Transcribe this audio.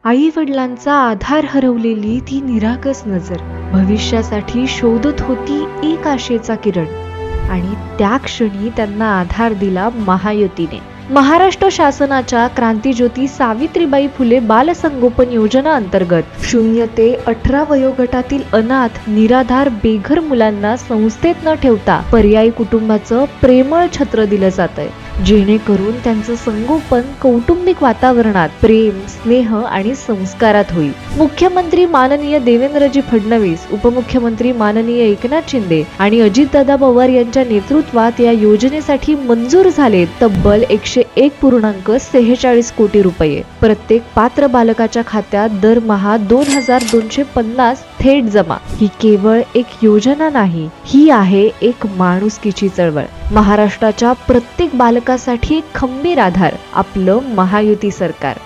आई वडिलांचा आधार हरवलेली ती निरागस नजर भविष्यासाठी शोधत होती एक आशेचा किरण, आणि त्या क्षणी त्यांना आधार दिला महायुतीने. महाराष्ट्र शासनाच्या क्रांतीज्योती सावित्रीबाई फुले बालसंगोपन योजना अंतर्गत 0 ते 18 वयोगटातील अनाथ, निराधार, बेघर मुलांना संस्थेत न ठेवता पर्यायी कुटुंबाचं प्रेमळ छत्र दिलं जातंय, जेणेकरून त्यांचं संगोपन कौटुंबिक वातावरणात प्रेम, स्नेह आणि संस्कारात होईल. मुख्यमंत्री माननीय देवेंद्रजी फडणवीस, उपमुख्यमंत्री माननीय एकनाथ शिंदे आणि अजितदादा पवार यांच्या नेतृत्वात या योजनेसाठी मंजूर झाले तब्बल 101.46 कोटी रुपये. प्रत्येक पात्र बालकाच्या खात्यात दरमहा 2250 थेट जमा. ही केवळ एक योजना नाही, ही आहे एक माणुसकीची चळवळ. महाराष्ट्राच्या प्रत्येक बालकासाठी एक खंबीर आधार, आपलं महायुती सरकार.